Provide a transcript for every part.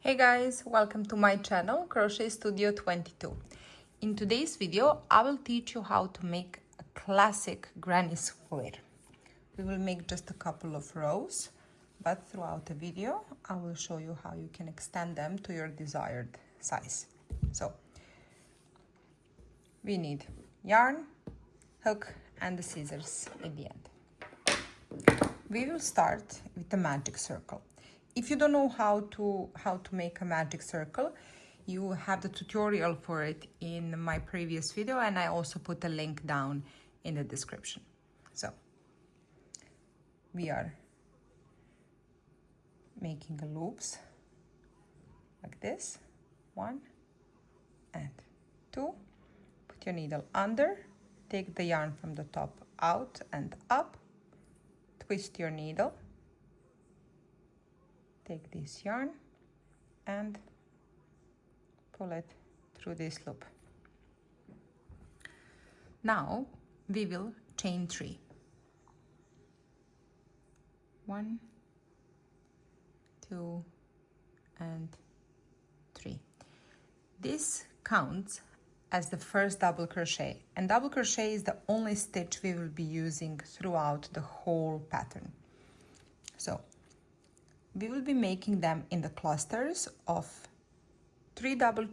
Hey guys, welcome to my channel Crochet Studio 22. In today's video, I will teach you how to make a classic granny square. We will make just a couple of rows, but throughout the video, I will show you how you can extend them to your desired size. So, we need yarn, hook, and the scissors at the end. We will start with the magic circle. If you don't know how to make a magic circle, you have the tutorial for it in my previous video, and I also put a link down in the description. So we are making the loops like this, 1 and 2. Put your needle under, take the yarn from the top out and up, twist your needle, take this yarn and pull it through this loop. Now we will chain 3. 1, 2, and 3. This counts as the first double crochet, and double crochet is the only stitch we will be using throughout the whole pattern. So we will be making them in the clusters of 3 double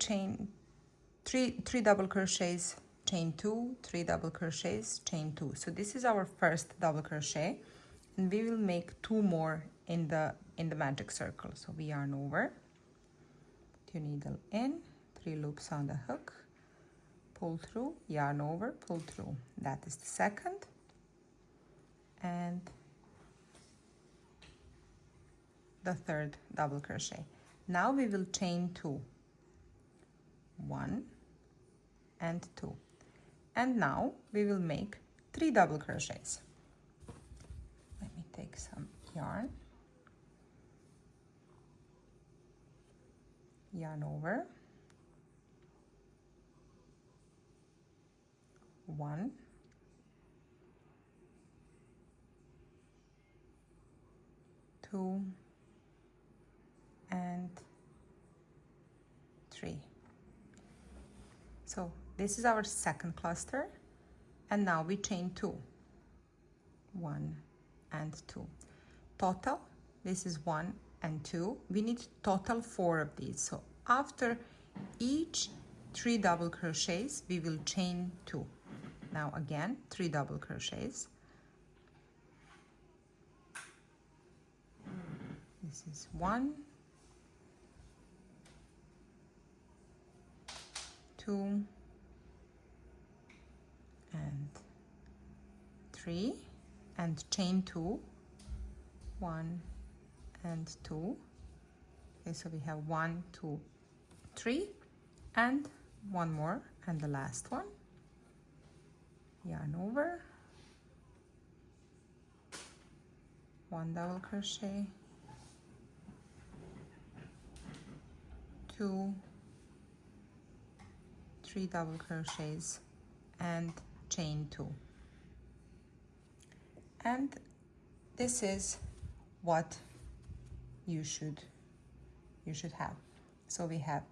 crochets, chain 2, 3 double crochets, chain 2. So this is our first double crochet, and we will make 2 more in the magic circle. So we yarn over, put your needle in, 3 loops on the hook, pull through, yarn over, pull through. That is the second, and the third double crochet. Now we will chain 2, 1 and 2, and now we will make 3 double crochets. Let me take some yarn, yarn over, 1, 2, and 3. So this is our second cluster, and now we chain 2, 1 and 2. Total, this is 1 and 2. We need total 4 of these. So after each 3 double crochets, we will chain 2. Now again, 3 double crochets. This is 1, 2, and 3, and chain 2, 1 and 2. Okay, so we have 1, 2, 3, and 1 more, and the last one. Yarn over, 1 double crochet, 2, 3 double crochets, and chain 2. And this is what you should have. So we have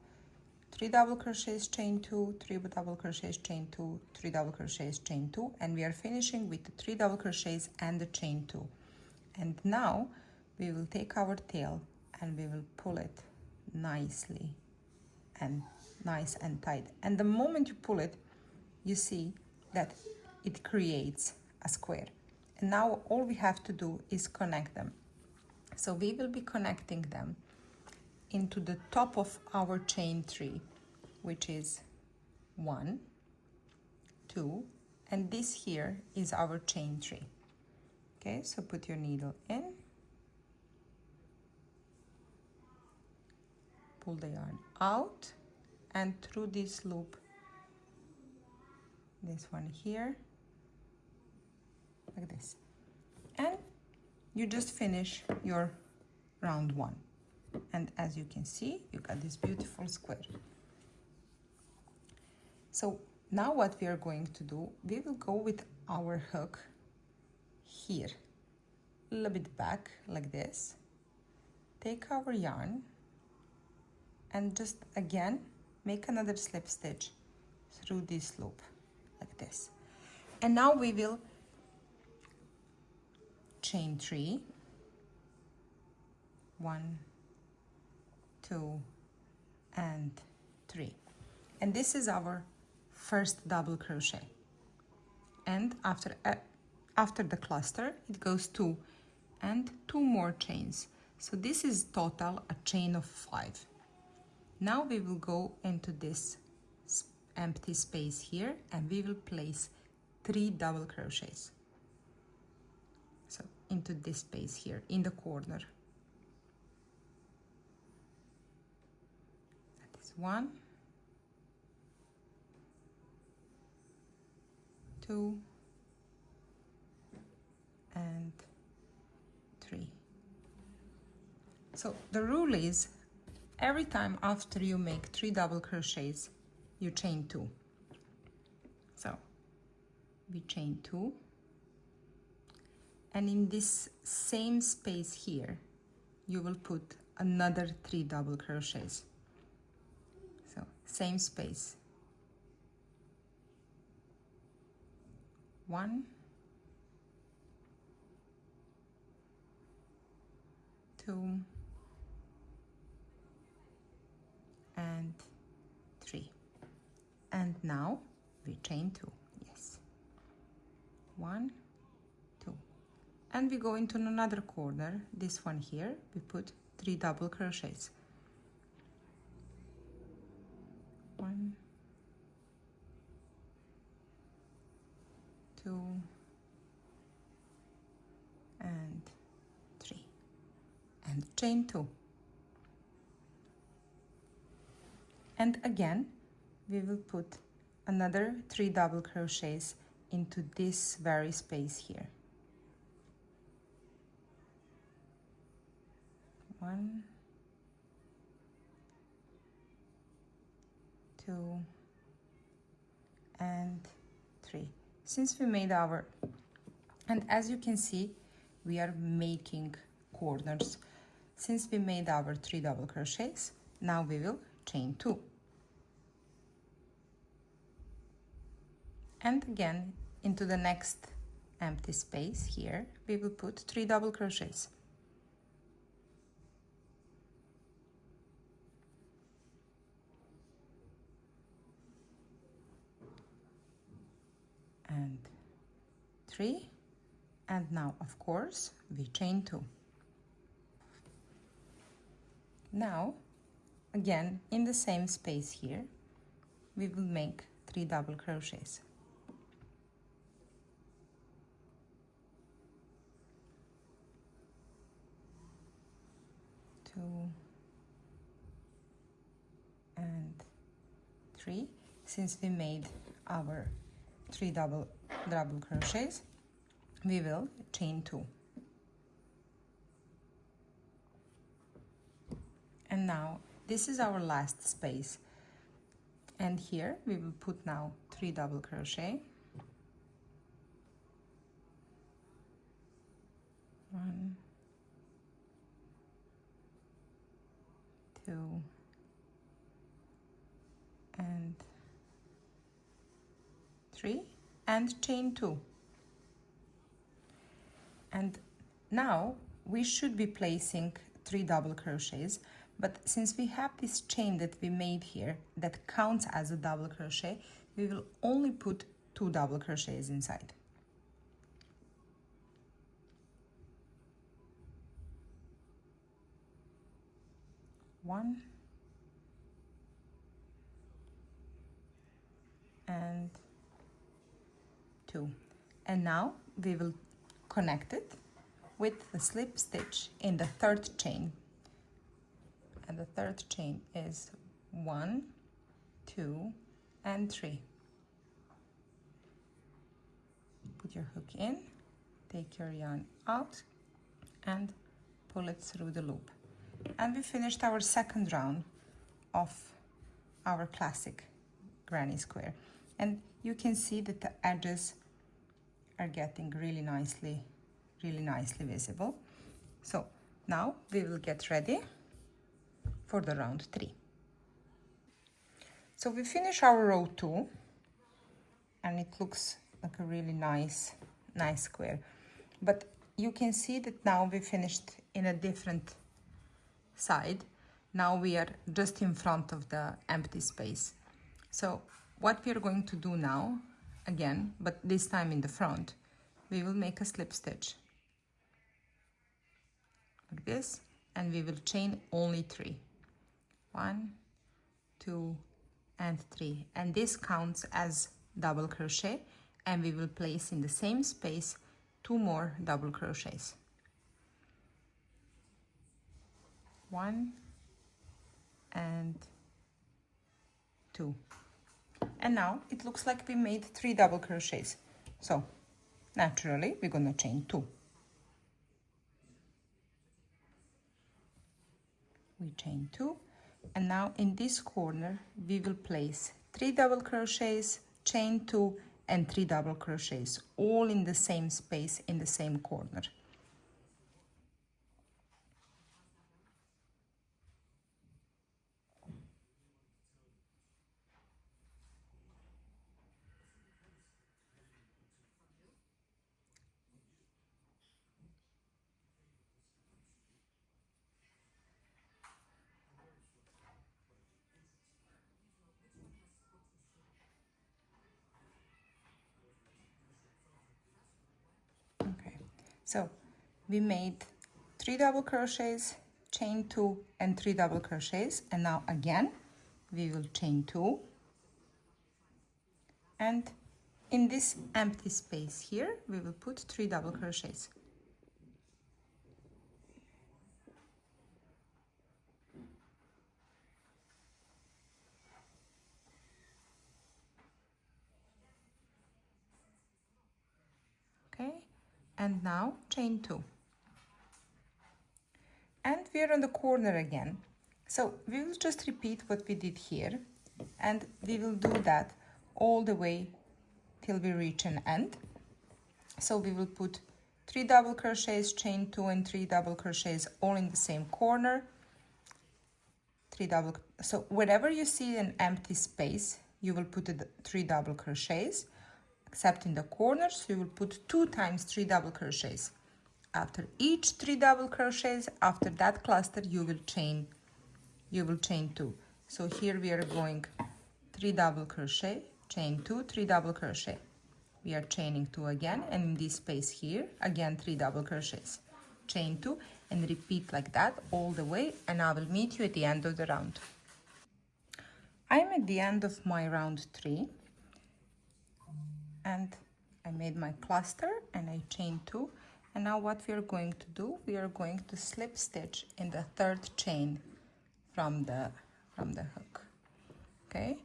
3 double crochets, chain 2, 3 double crochets, chain 2, 3 double crochets, chain 2, and we are finishing with the 3 double crochets and the chain 2. And now we will take our tail and we will pull it nicely and nice and tight. And the moment you pull it, you see that it creates a square. And now all we have to do is connect them. So we will be connecting them into the top of our chain 3, which is 1, 2, and this here is our chain 3. Okay, so put your needle in, pull the yarn out, and through this loop, this one here, like this, and you just finish your round 1. And as you can see, you got this beautiful square. So now what we are going to do, we will go with our hook here, a little bit back like this, take our yarn, and just again make another slip stitch through this loop like this. And now we will chain 3, 1, 2 and 3, and this is our first double crochet. And after the cluster it goes 2 and 2 more chains, so this is total a chain of 5. Now we will go into this empty space here and we will place 3 double crochets, so into this space here in the corner. That is 1, 2 and 3. So the rule is every time after you make 3 double crochets you chain 2. So we chain 2, and in this same space here you will put another 3 double crochets, so same space, 1, 2 and 3, and now we chain 2. Yes, 1, 2, and we go into another corner, this one here, we put 3 double crochets, 1, 2 and 3, and chain 2. And again we will put another 3 double crochets into this very space here, 1, 2 and 3. Since we made our, and as you can see we are making corners, since we made our 3 double crochets, now we will chain 2, and again into the next empty space here we will put 3 double crochets, 3, and now of course we chain 2. Now again in the same space here we will make 3 double crochets, 2 and 3. Since we made our 3 double crochets, we will chain 2. And now this is our last space, and here we will put now 3 double crochet, 1, 2 and 3, and chain 2. And now we should be placing 3 double crochets, but since we have this chain that we made here that counts as a double crochet, we will only put 2 double crochets inside. One and 2, and now we will connect it with the slip stitch in the 3rd chain, and the 3rd chain is 1, 2 and 3. Put your hook in, take your yarn out and pull it through the loop, and we finished our 2nd round of our classic granny square. And you can see that the edges are getting really nicely visible. So now we will get ready for the round 3. So we finish our row 2, and it looks like a really nice square. But you can see that now we finished in a different side. Now we are just in front of the empty space. So what we are going to do now, again, but this time in the front, we will make a slip stitch like this, and we will chain only 3. 1, 2, and 3, and this counts as double crochet, and we will place in the same space 2 more double crochets. 1 and 2, and now it looks like we made 3 double crochets, so naturally we're gonna chain 2. We chain 2, and now in this corner we will place 3 double crochets, chain 2, and 3 double crochets, all in the same space in the same corner. Okay, so we made 3 double crochets, chain 2, and 3 double crochets, and now again we will chain 2, and in this empty space here we will put 3 double crochets. Okay, and now chain 2, and we are on the corner again, so we will just repeat what we did here, and we will do that all the way till we reach an end. So we will put 3 double crochets, chain 2, and 3 double crochets all in the same corner. 3 double, so wherever you see an empty space you will put 3 double crochets, except in the corners you will put 2 times 3 double crochets. After each 3 double crochets, after that cluster you will chain 2. So here we are going 3 double crochet, chain 2, 3 double crochet. We are chaining 2 again, and in this space here again 3 double crochets, chain 2, and repeat like that all the way, and I will meet you at the end of the round. I'm at the end of my round 3, and I made my cluster and I chained 2, and now what we are going to do, we are going to slip stitch in the 3rd chain from the hook. Okay,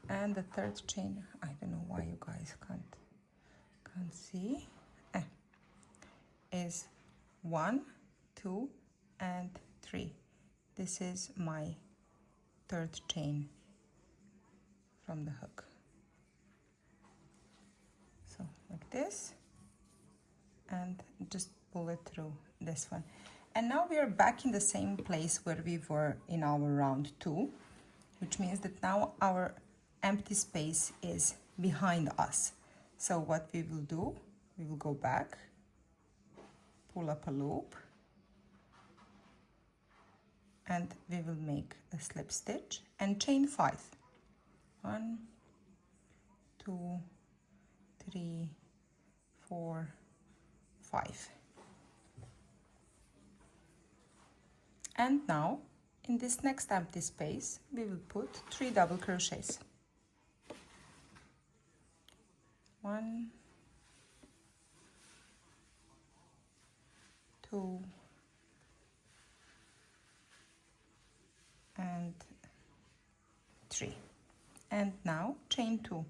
and the 3rd chain, I don't know why you guys can't see, is 1, 2, and 3. This is my 3rd chain from the hook. So like this, and just pull it through this one. And now we are back in the same place where we were in our round 2, which means that now our empty space is behind us. So what we will do, we will go back, pull up a loop, and we will make a slip stitch and chain 5. 1, 2, 3, 4, 5. And now in this next empty space we will put 3 double crochets. 1, 2, and 3, and now chain 2.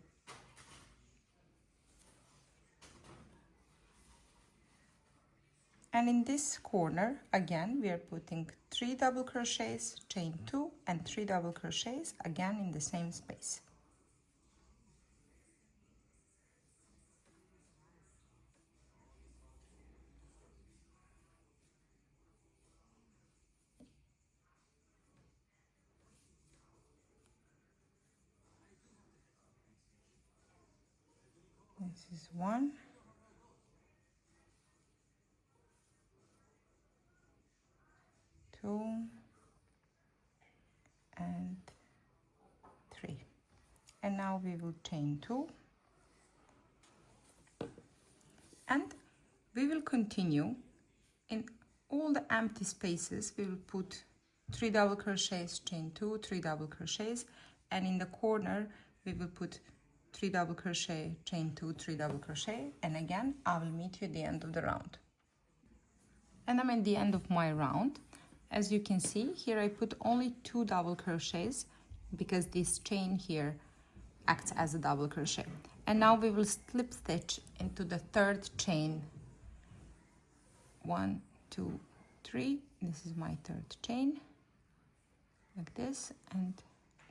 And in this corner again we are putting 3 double crochets, chain 2, and 3 double crochets again in the same space. This is 1, 2, and 3. And now we will chain 2, and we will continue in all the empty spaces. We will put 3 double crochets, chain 2, 3 double crochets, and in the corner we will put 3 double crochet, chain 2, 3 double crochet, and again I will meet you at the end of the round. And I'm at the end of my round. As you can see here, I put only 2 double crochets because this chain here acts as a double crochet. And now we will slip stitch into the third chain. 1, 2, 3. This is my third chain, like this, and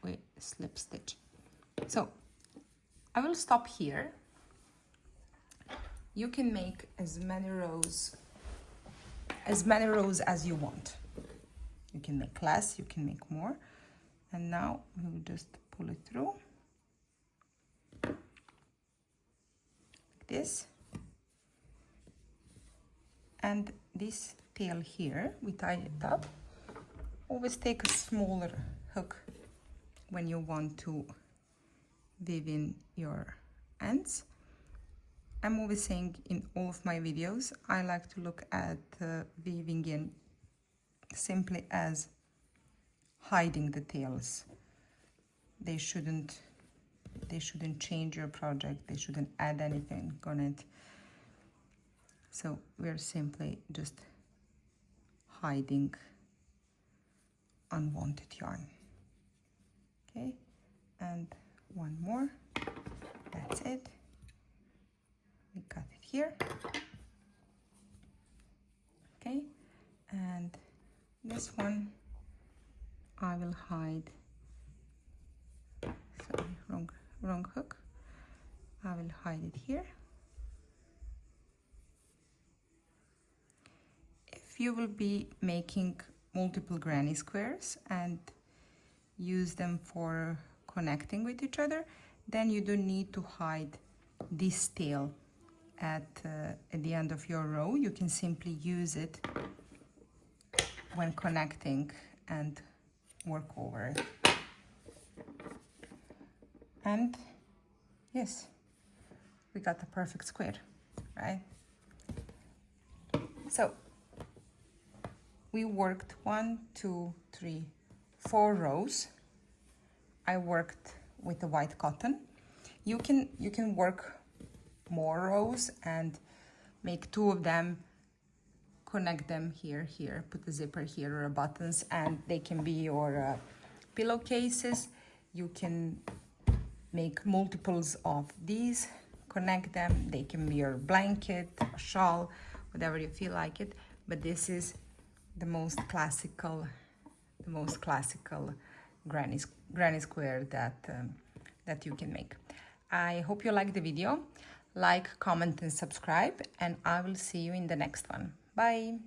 we slip stitch. So I will stop here. You can make as many rows as you want. You can make less, you can make more. And now we will just pull it through like this. And this tail here, we tie it up. Always take a smaller hook when you want to weave in your ends. I'm always saying in all of my videos, I like to look at weaving in simply as hiding the tails. They shouldn't change your project. They shouldn't add anything on it. So we're simply just hiding unwanted yarn. Okay, and one more. That's it. We cut it here. Okay, and this one I will hide. Sorry, wrong hook. I will hide it here. If you will be making multiple granny squares and use them for connecting with each other, then you don't need to hide this tail at the end of your row. You can simply use it when connecting and work over it. And yes, we got the perfect square, right? So we worked 1, 2, 3, 4 rows. I worked with the white cotton. You can work more rows and make 2 of them, connect them here, put a zipper here or a buttons, and they can be your pillowcases. You can make multiples of these, connect them. They can be your blanket, a shawl, whatever you feel like it. But this is the most classical granny square that you can make. I hope you like the video. Like, comment, and subscribe, and I will see you in the next one. Bye.